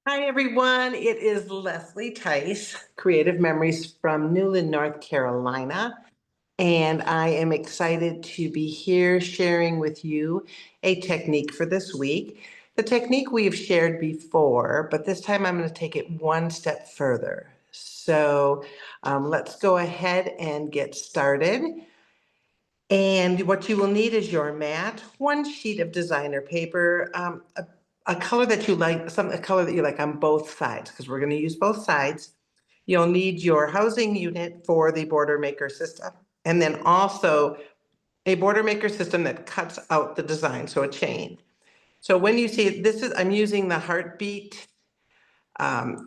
Hi, everyone. It is Leslie Tice, Creative Memories from Newland, North Carolina. And I am excited to be here sharing with you a technique for this week. The technique we've shared before, but this time I'm going to take it one step further. So let's go ahead and get started. And what you will need is your mat, one sheet of designer paper, a color that you like, a color that you like on both sides, because we're going to use both sides. You'll need your housing unit for the Bordermaker system, and then also a Bordermaker system that cuts out the design, so a chain. So when you see I'm using the heartbeat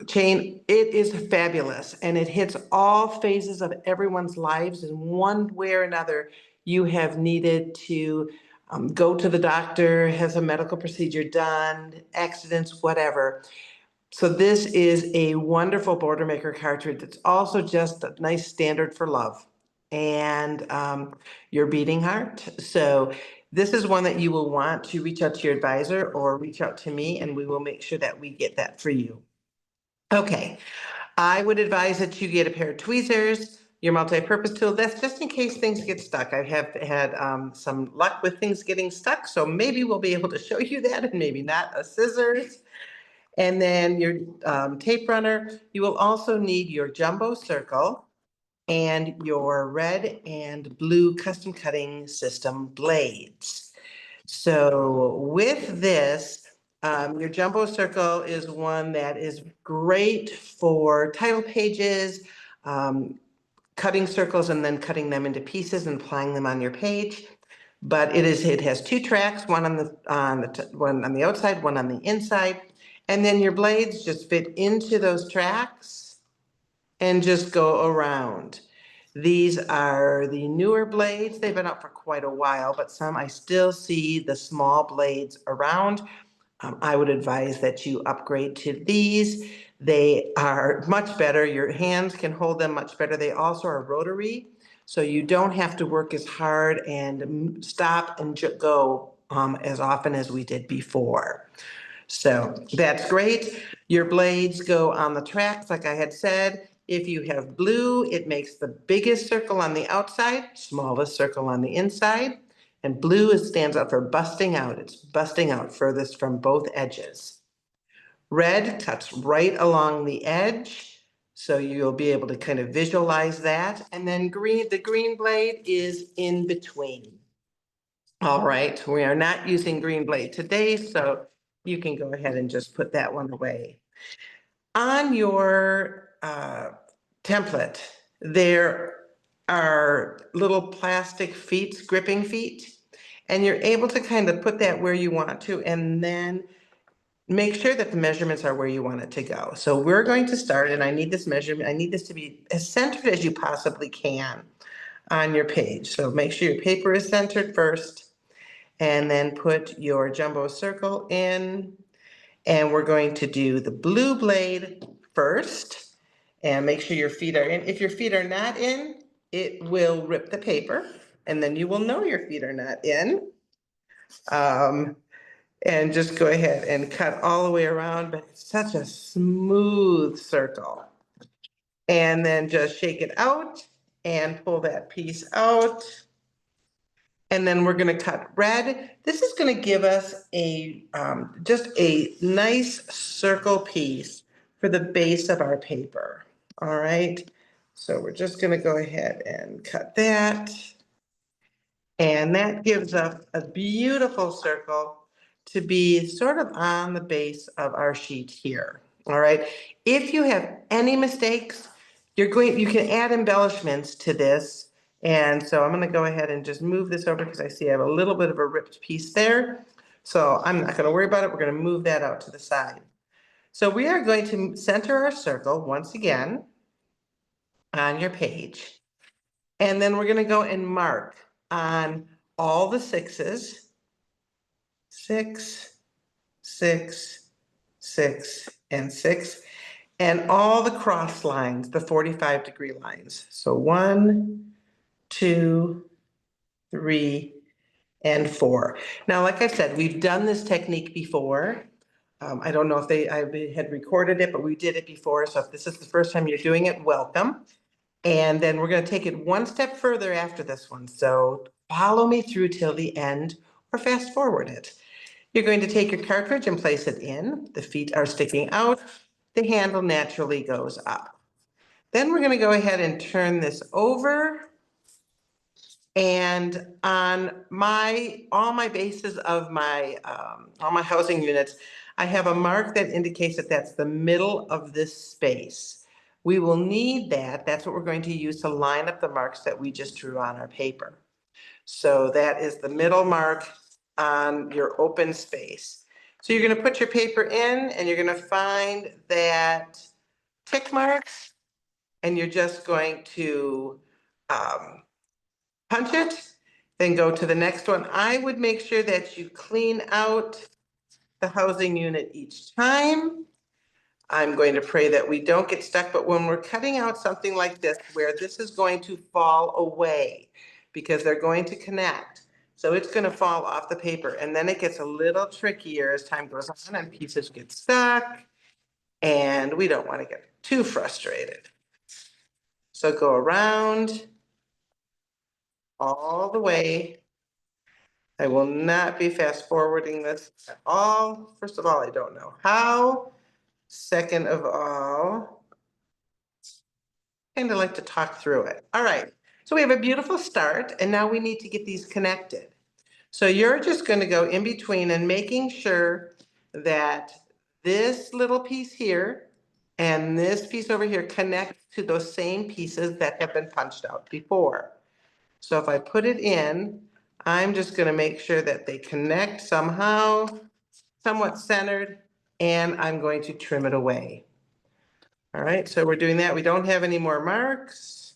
chain. It is fabulous, and it hits all phases of everyone's lives in one way or another. You have needed to go to the doctor, has a medical procedure done, accidents, whatever. So this is a wonderful Bordermaker cartridge. It's also just a nice standard for love and your beating heart. So this is one that you will want to reach out to your advisor or reach out to me, and we will make sure that we get that for you. Okay, I would advise that you get a pair of tweezers, your multi-purpose tool. That's just in case things get stuck. I have had some luck with things getting stuck, so maybe we'll be able to show you that, and maybe not. A scissors, and then your tape runner. You will also need your jumbo circle and your red and blue custom cutting system blades. So with this, your jumbo circle is one that is great for title pages, cutting circles and then cutting them into pieces and applying them on your page. But it has two tracks, one on the outside, one on the inside, and then your blades just fit into those tracks and just go around. These are the newer blades. They've been out for quite a while, but some I still see the small blades around. I would advise that you upgrade to these. They are much better. Your hands can hold them much better. They also are rotary, so you don't have to work as hard and stop and go as often as we did before. So that's great. Your blades go on the tracks, like I had said. If you have blue, it makes the biggest circle on the outside, smallest circle on the inside. And blue stands out for busting out. It's busting out furthest from both edges. Red cuts right along the edge, so you'll be able to kind of visualize that. And then green, the green blade is in between. All right, we are not using green blade today, so you can go ahead and just put that one away. On your template, there are little plastic feet, gripping feet, and you're able to kind of put that where you want to, and then make sure that the measurements are where you want it to go. So we're going to start, and I need this measurement, I need this to be as centered as you possibly can on your page. So make sure your paper is centered first, and then put your jumbo circle in. And we're going to do the blue blade first, and make sure your feet are in. If your feet are not in, it will rip the paper, and then you will know your feet are not in. And just go ahead and cut all the way around, but it's such a smooth circle. And then just shake it out and pull that piece out. And then we're going to cut red. This is going to give us just a nice circle piece for the base of our paper. All right. So we're just going to go ahead and cut that. And that gives us a beautiful circle to be sort of on the base of our sheet here. All right. If you have any mistakes, you can add embellishments to this. And so I'm going to go ahead and just move this over because I see I have a little bit of a ripped piece there. So I'm not going to worry about it. We're going to move that out to the side. So we are going to center our circle once again on your page. And then we're going to go and mark on all the sixes, 6, 6, 6, and 6, and all the cross lines, the 45-degree lines. So 1, 2, 3, and 4. Now, like I said, we've done this technique before. I don't know if I had recorded it, but we did it before. So if this is the first time you're doing it, welcome. And then we're going to take it one step further after this one. So follow me through till the end or fast forward it. You're going to take your cartridge and place it in. The feet are sticking out. The handle naturally goes up. Then we're going to go ahead and turn this over. And on all my bases of all my housing units, I have a mark that indicates that that's the middle of this space. We will need that. That's what we're going to use to line up the marks that we just drew on our paper. So that is the middle mark on your open space. So you're going to put your paper in and you're going to find that tick marks and you're just going to punch it, then go to the next one. I would make sure that you clean out the housing unit each time. I'm going to pray that we don't get stuck, but when we're cutting out something like this, where this is going to fall away because they're going to connect. So it's going to fall off the paper and then it gets a little trickier as time goes on and pieces get stuck and we don't want to get too frustrated. So go around all the way. I will not be fast forwarding this at all. First of all, I don't know how. Second of all, I kind of like to talk through it. All right, so we have a beautiful start and now we need to get these connected. So you're just going to go in between and making sure that this little piece here and this piece over here connect to those same pieces that have been punched out before. So if I put it in, I'm just going to make sure that they connect somehow, somewhat centered, and I'm going to trim it away. All right, so we're doing that. We don't have any more marks.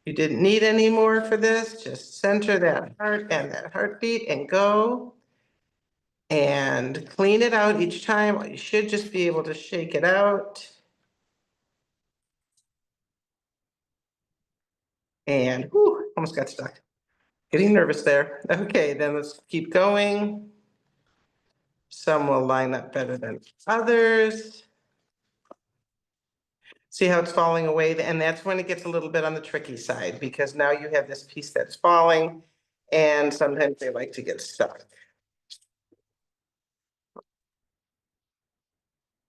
You didn't need any more for this. Just center that heart and that heartbeat and go. And clean it out each time. You should just be able to shake it out. And whew, almost got stuck. Getting nervous there. Okay, then let's keep going. Some will line up better than others. See how it's falling away? And that's when it gets a little bit on the tricky side because now you have this piece that's falling and sometimes they like to get stuck.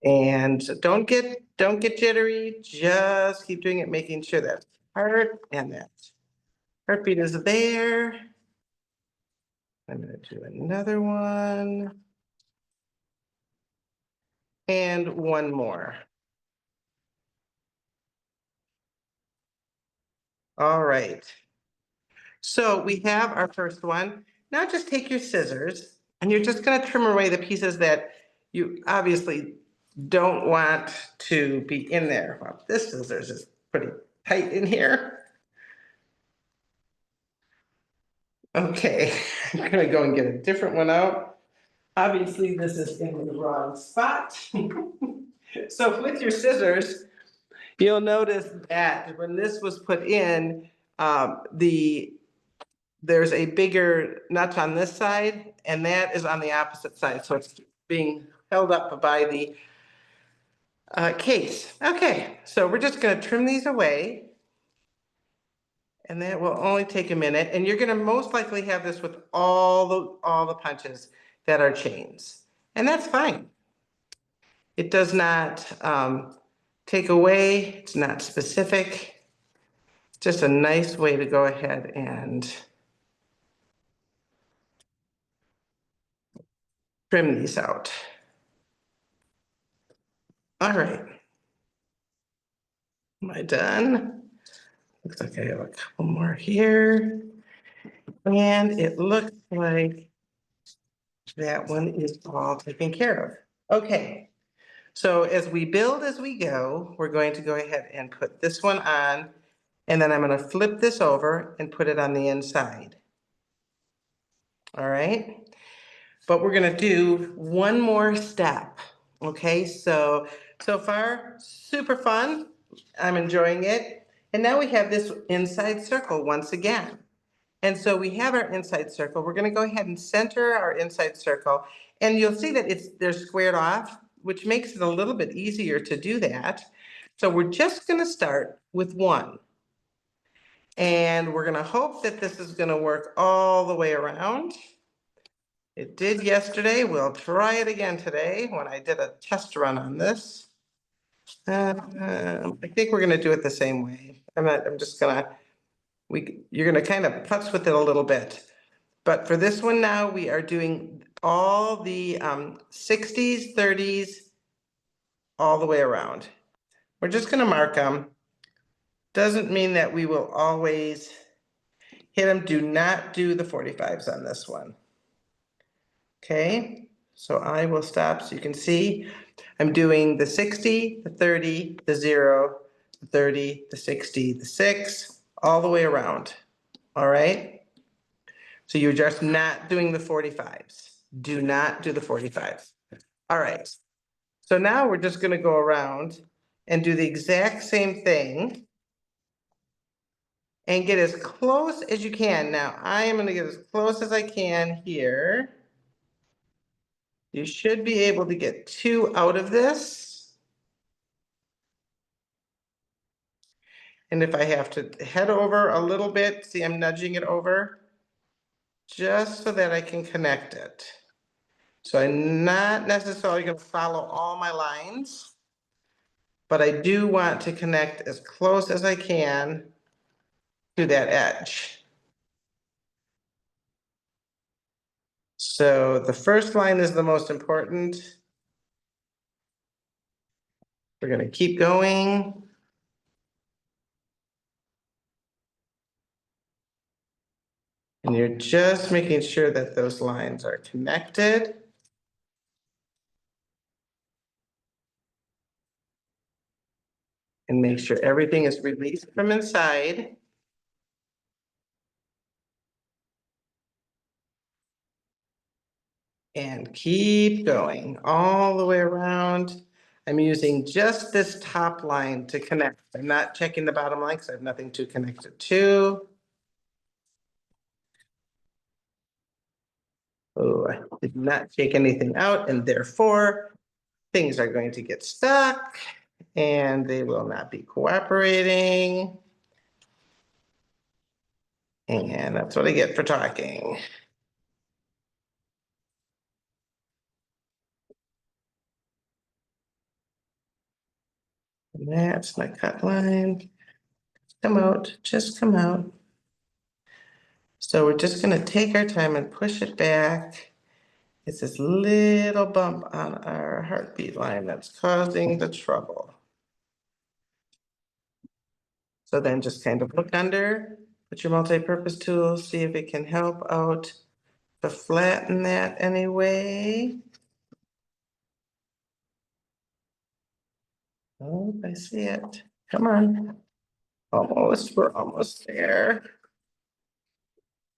And don't get jittery, just keep doing it, making sure that heart and that heartbeat is there. I'm gonna do another one. And one more. All right. So we have our first one. Now just take your scissors and you're just gonna trim away the pieces that you obviously don't want to be in there. Well, this scissors is pretty tight in here. Okay, I'm gonna go and get a different one out. Obviously, this is in the wrong spot. So with your scissors, you'll notice that when this was put in, there's a bigger nut on this side, and that is on the opposite side. So it's being held up by the case. Okay, so we're just gonna trim these away. And that will only take a minute. And you're gonna most likely have this with all the punches that are chains. And that's fine. It does not take away, it's not specific. It's just a nice way to go ahead and trim these out. All right. Am I done? Looks like I have a couple more here. And it looks like that one is all taken care of. Okay. So as we build as we go, we're going to go ahead and put this one on, and then I'm going to flip this over and put it on the inside. All right. But we're going to do one more step. Okay. So far, super fun. I'm enjoying it. And now we have this inside circle once again. And so we have our inside circle. We're going to go ahead and center our inside circle. And you'll see that they're squared off, which makes it a little bit easier to do that. So we're just going to start with one. And we're going to hope that this is going to work all the way around. It did yesterday. We'll try it again today when I did a test run on this. I think we're going to do it the same way. I'm just going to, you're going to kind of putz with it a little bit. But for this one now, we are doing all the 60s, 30s, all the way around. We're just going to mark them. Doesn't mean that we will always hit them. Do not do the 45s on this one. Okay, so I will stop so you can see. I'm doing the 60, the 30, the 0, the 30, the 60, the 6, all the way around. All right? So you're just not doing the 45s. Do not do the 45s. All right. So now we're just going to go around and do the exact same thing and get as close as you can. Now I am going to get as close as I can here. You should be able to get 2 out of this. And if I have to head over a little bit, see I'm nudging it over, just so that I can connect it. So I'm not necessarily going to follow all my lines, but I do want to connect as close as I can to that edge. So the first line is the most important. We're going to keep going. And you're just making sure that those lines are connected. And make sure everything is released from inside. And keep going all the way around. I'm using just this top line to connect. I'm not checking the bottom line because I have nothing to connect it to. Oh, I did not take anything out, and therefore things are going to get stuck and they will not be cooperating. And that's what I get for talking. And that's my cut line. Come out, just come out. So we're just going to take our time and push it back. It's this little bump on our heartbeat line that's causing the trouble. So then just kind of look under, put your multi-purpose tool, see if it can help out to flatten that anyway. Oh, I see it. Come on. Almost, we're almost there.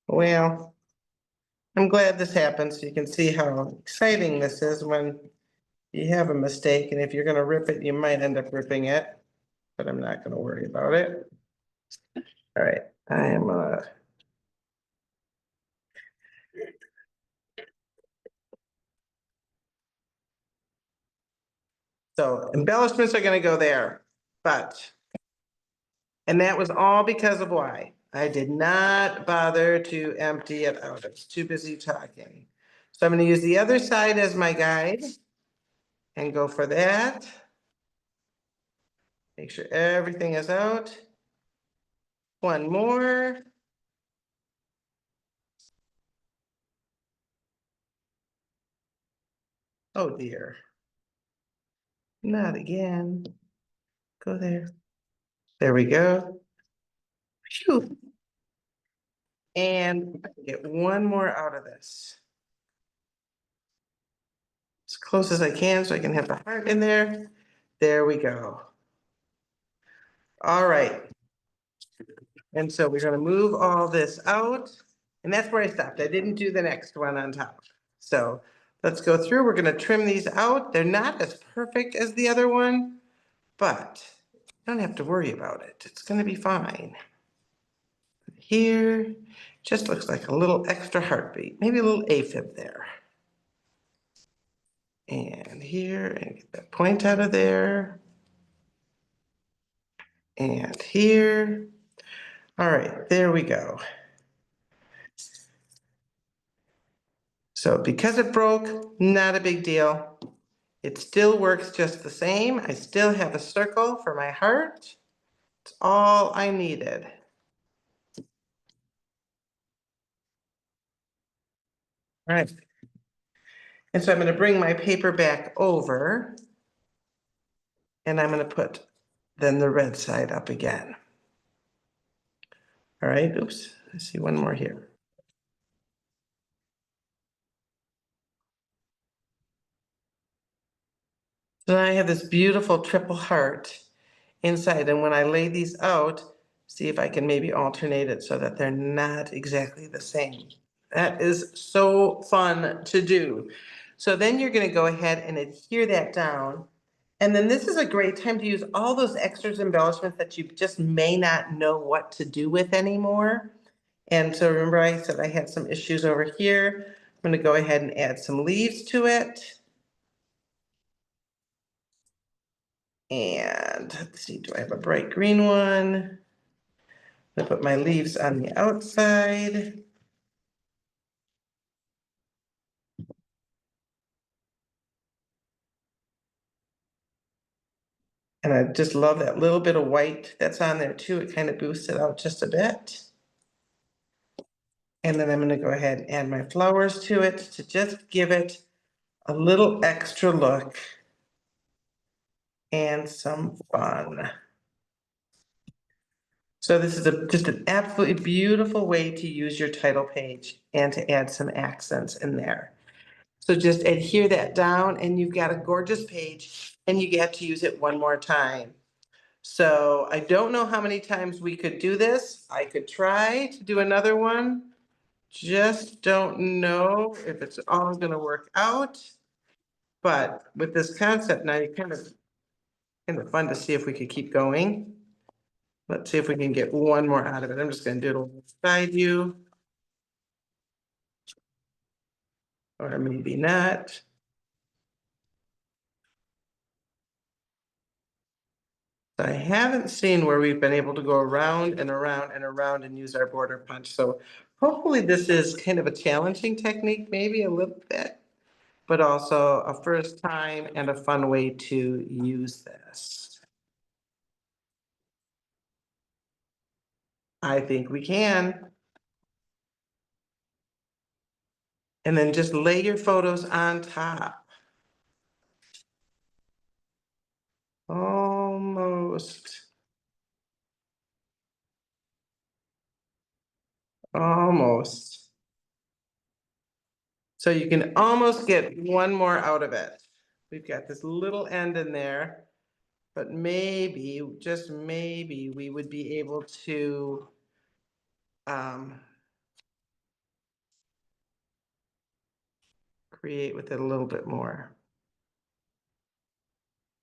Well, I'm glad this happened so you can see how exciting this is when you have a mistake, and if you're going to rip it, you might end up ripping it, but I'm not going to worry about it. All right, I am so embellishments are going to go there, and that was all because of why? I did not bother to empty it out. I was too busy talking. So I'm going to use the other side as my guide and go for that. Make sure everything is out. One more. Oh dear. Not again. Go there. There we go. Phew. And get one more out of this. As close as I can so I can have the heart in there. There we go. All right. And so we're going to move all this out. And that's where I stopped. I didn't do the next one on top. So let's go through. We're going to trim these out. They're not as perfect as the other one, but you don't have to worry about it. It's going to be fine. Here. Just looks like a little extra heartbeat, maybe a little AFib there. And here, and get that point out of there. And here. All right, there we go. So because it broke, not a big deal. It still works just the same. I still have a circle for my heart. It's all I needed. All right. And so I'm going to bring my paper back over, and I'm going to put then the red side up again. All right, oops, I see one more here. So I have this beautiful triple heart inside, and when I lay these out, see if I can maybe alternate it so that they're not exactly the same. That is so fun to do. So then you're going to go ahead and adhere that down. And then this is a great time to use all those extras embellishments that you just may not know what to do with anymore. And so remember I said I had some issues over here. I'm going to go ahead and add some leaves to it. And let's see, do I have a bright green one? I'm going to put my leaves on the outside. And I just love that little bit of white that's on there too. It kind of boosts it out just a bit. And then I'm going to go ahead and add my flowers to it to just give it a little extra look and some fun. So this is just an absolutely beautiful way to use your title page and to add some accents in there. So just adhere that down and you've got a gorgeous page and you get to use it one more time. So I don't know how many times we could do this. I could try to do another one. Just don't know if it's all going to work out. But with this concept now, you kind of fun to see if we could keep going. Let's see if we can get one more out of it. I'm just going to do it beside you. Or maybe not. I haven't seen where we've been able to go around and around and around and use our border punch. So hopefully this is kind of a challenging technique, maybe a little bit, but also a first time and a fun way to use this. I think we can. And then just lay your photos on top. Almost. Almost. So you can almost get one more out of it. We've got this little end in there, but maybe, just maybe, we would be able to create with it a little bit more.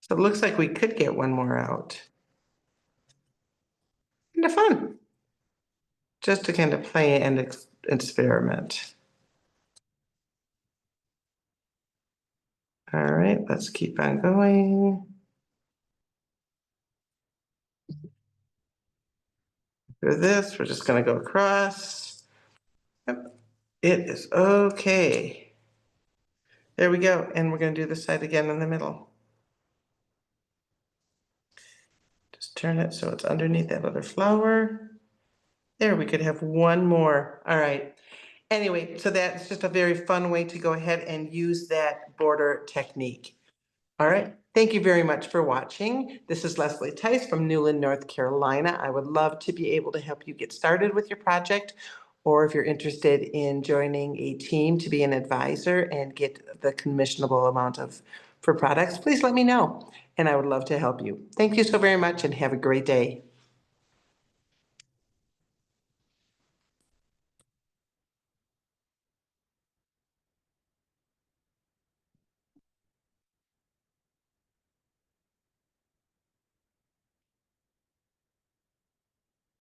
So it looks like we could get one more out. Kind of fun. Just to kind of play and experiment. All right, let's keep on going. For this, we're just going to go across. Yep. It is okay. There we go. And we're going to do this side again in the middle. Just turn it so it's underneath that other flower. There, we could have one more. All right. Anyway, so that's just a very fun way to go ahead and use that border technique. All right. Thank you very much for watching. This is Leslie Tice from Newland, North Carolina. I would love to be able to help you get started with your project, or if you're interested in joining a team to be an advisor and get the commissionable amount for products, please let me know, and I would love to help you. Thank you so very much and have a great day.